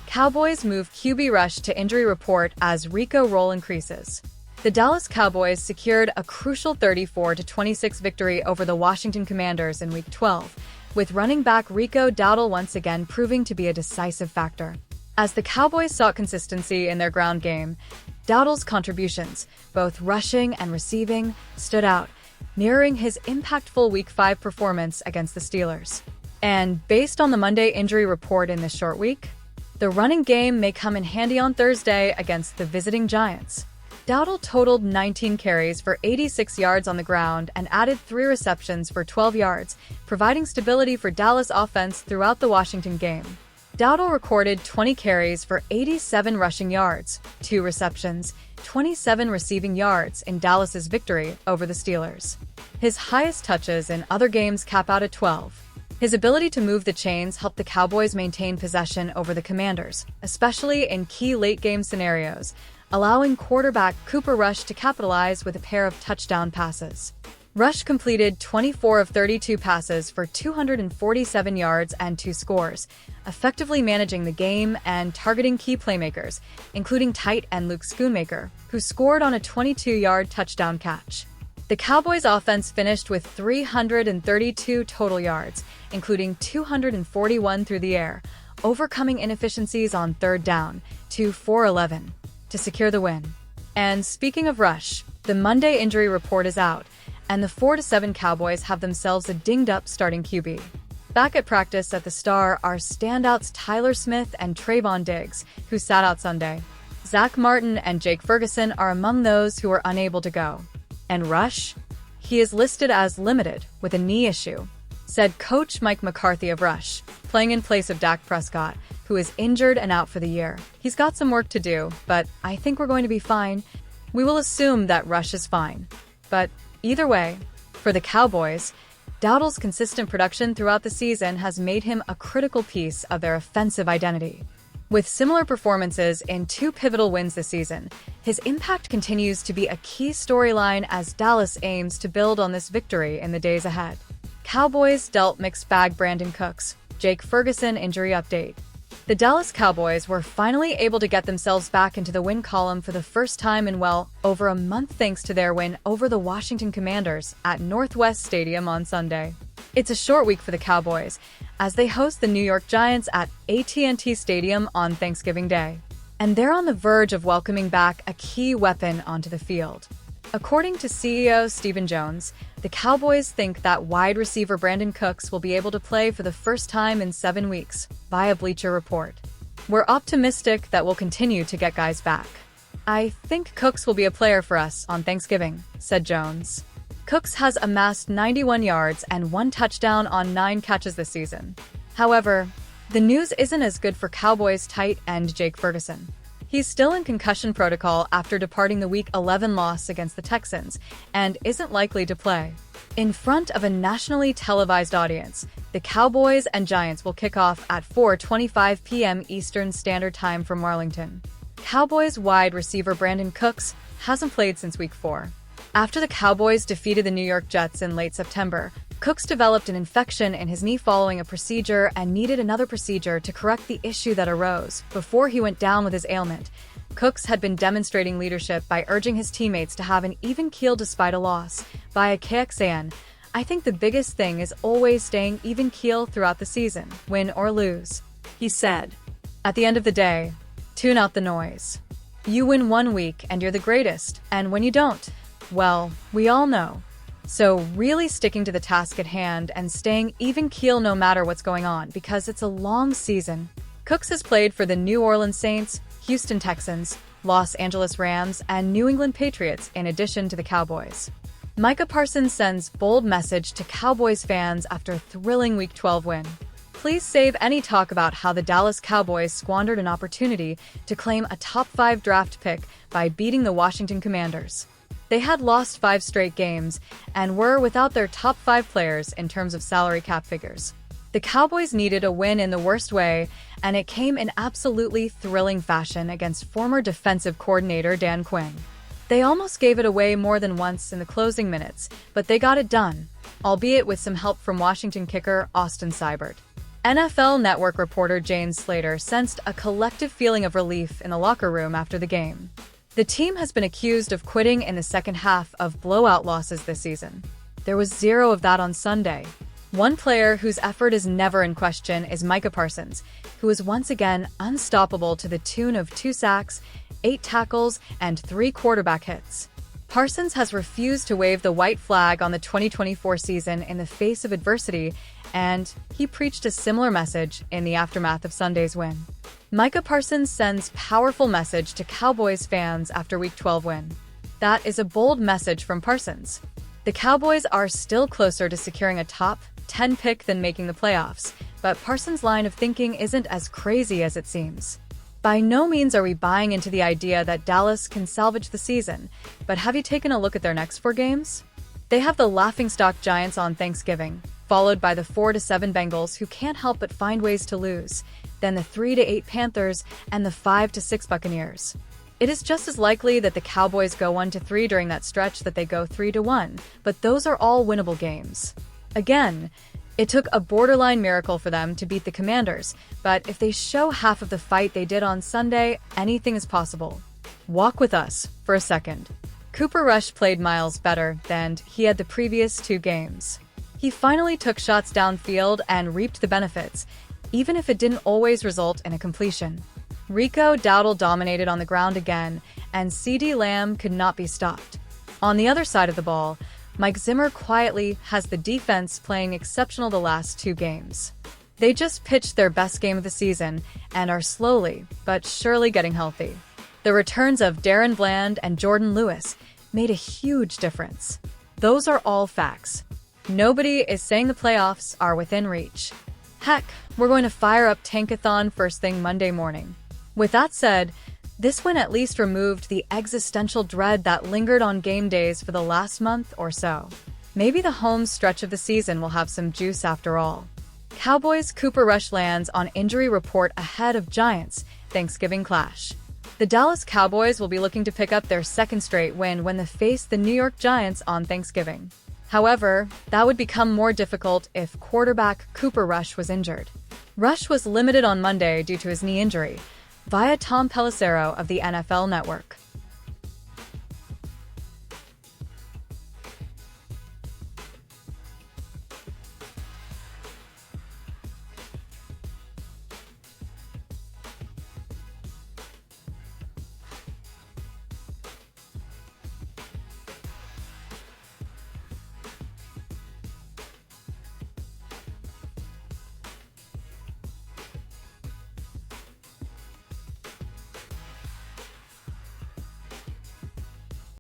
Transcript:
Cowboys move QB rush to injury report as Rico roll increases. The Dallas Cowboys secured a crucial 34-26 victory over the Washington Commanders in Week 12, with running back Rico Dowdle once again proving to be a decisive factor. As the Cowboys sought consistency in their ground game, Dowdle's contributions, both rushing and receiving, stood out, mirroring his impactful Week 5 performance against the Steelers. And based on the Monday injury report in this short week, the running game may come in handy on Thursday against the visiting Giants. Dowdle totaled 19 carries for 86 yards on the ground and added 3 receptions for 12 yards, providing stability for Dallas offense throughout the Washington game. Dowdle recorded 20 carries for 87 rushing yards, 2 receptions, 27 receiving yards in Dallas's victory over the Steelers. His highest touches in other games cap out at 12. His ability to move the chains helped the Cowboys maintain possession over the Commanders, especially in key late-game scenarios, allowing quarterback Cooper Rush to capitalize with a pair of touchdown passes. Rush completed 24 of 32 passes for 247 yards and 2 scores, effectively managing the game and targeting key playmakers, including tight end Luke Schoonmaker, who scored on a 22-yard touchdown catch. The Cowboys' offense finished with 332 total yards, including 241 through the air, overcoming inefficiencies on third down to 4-11 to secure the win. And speaking of Rush, the Monday injury report is out, and the 4-7 Cowboys have themselves a dinged-up starting QB. Back at practice at the Star are standouts Tyler Smith and Trayvon Diggs, who sat out Sunday. Zach Martin and Jake Ferguson are among those who are unable to go. And Rush? He is listed as limited with a knee issue, said coach Mike McCarthy of Rush, playing in place of Dak Prescott, who is injured and out for the year. He's got some work to do, but I think we're going to be fine. We will assume that Rush is fine. But either way, for the Cowboys, Dowdle's consistent production throughout the season has made him a critical piece of their offensive identity. With similar performances in 2 pivotal wins this season, his impact continues to be a key storyline as Dallas aims to build on this victory in the days ahead. Cowboys dealt mixed bag Brandon Cooks, Jake Ferguson injury update. The Dallas Cowboys were finally able to get themselves back into the win column for the first time in over a month thanks to their win over the Washington Commanders at Northwest Stadium on Sunday. It's a short week for the Cowboys, as they host the New York Giants at AT&T Stadium on Thanksgiving Day. And they're on the verge of welcoming back a key weapon onto the field. According to CEO Stephen Jones, the Cowboys think that wide receiver Brandon Cooks will be able to play for the first time in 7 weeks, via Bleacher Report. We're optimistic that we'll continue to get guys back. I think Cooks will be a player for us on Thanksgiving, said Jones. Cooks has amassed 91 yards and 1 touchdown on 9 catches this season. However, the news isn't as good for Cowboys tight end Jake Ferguson. He's still in concussion protocol after departing the Week 11 loss against the Texans and isn't likely to play. In front of a nationally televised audience, the Cowboys and Giants will kick off at 4:25 p.m. Eastern Standard Time from Arlington. Cowboys wide receiver Brandon Cooks hasn't played since Week 4. After the Cowboys defeated the New York Jets in late September, Cooks developed an infection in his knee following a procedure and needed another procedure to correct the issue that arose before he went down with his ailment. Cooks had been demonstrating leadership by urging his teammates to have an even keel despite a loss. Via KXAN, I think the biggest thing is always staying even keel throughout the season, win or lose, he said. At the end of the day, tune out the noise. You win one week and you're the greatest, and when you don't, well, we all know. So really sticking to the task at hand and staying even keel no matter what's going on because it's a long season. Cooks has played for the New Orleans Saints, Houston Texans, Los Angeles Rams, and New England Patriots in addition to the Cowboys. Micah Parsons sends bold message to Cowboys fans after a thrilling Week 12 win. Please save any talk about how the Dallas Cowboys squandered an opportunity to claim a top 5 draft pick by beating the Washington Commanders. They had lost 5 straight games and were without their top 5 players in terms of salary cap figures. The Cowboys needed a win in the worst way, and it came in absolutely thrilling fashion against former defensive coordinator Dan Quinn. They almost gave it away more than once in the closing minutes, but they got it done, albeit with some help from Washington kicker Austin Seibert. NFL Network reporter Jane Slater sensed a collective feeling of relief in the locker room after the game. The team has been accused of quitting in the second half of blowout losses this season. There was zero of that on Sunday. One player whose effort is never in question is Micah Parsons, who is once again unstoppable to the tune of 2 sacks, 8 tackles, and 3 quarterback hits. Parsons has refused to wave the white flag on the 2024 season in the face of adversity, and he preached a similar message in the aftermath of Sunday's win. Micah Parsons sends powerful message to Cowboys fans after Week 12 win. That is a bold message from Parsons. The Cowboys are still closer to securing a top 10 pick than making the playoffs, but Parsons' line of thinking isn't as crazy as it seems. By no means are we buying into the idea that Dallas can salvage the season, but have you taken a look at their next 4 games? They have the laughingstock Giants on Thanksgiving, followed by the 4-7 Bengals, who can't help but find ways to lose, then the 3-8 Panthers, and the 5-6 Buccaneers. It is just as likely that the Cowboys go 1-3 during that stretch that they go 3-1, but those are all winnable games. Again, it took a borderline miracle for them to beat the Commanders, but if they show half of the fight they did on Sunday, anything is possible. Walk with us for a second. Cooper Rush played miles better than he had the previous 2 games. He finally took shots downfield and reaped the benefits, even if it didn't always result in a completion. Rico Dowdle dominated on the ground again, and CeeDee Lamb could not be stopped. On the other side of the ball, Mike Zimmer quietly has the defense playing exceptional the last 2 games. They just pitched their best game of the season and are slowly but surely getting healthy. The returns of Darren Bland and Jordan Lewis made a huge difference. Those are all facts. Nobody is saying the playoffs are within reach. Heck, we're going to fire up Tankathon first thing Monday morning. With that said, this win at least removed the existential dread that lingered on game days for the last month or so. Maybe the home stretch of the season will have some juice after all. Cowboys' Cooper Rush lands on injury report ahead of Giants' Thanksgiving clash. The Dallas Cowboys will be looking to pick up their second straight win when they face the New York Giants on Thanksgiving. However, that would become more difficult if quarterback Cooper Rush was injured. Rush was limited on Monday due to his knee injury, via Tom Pelissero of the NFL Network.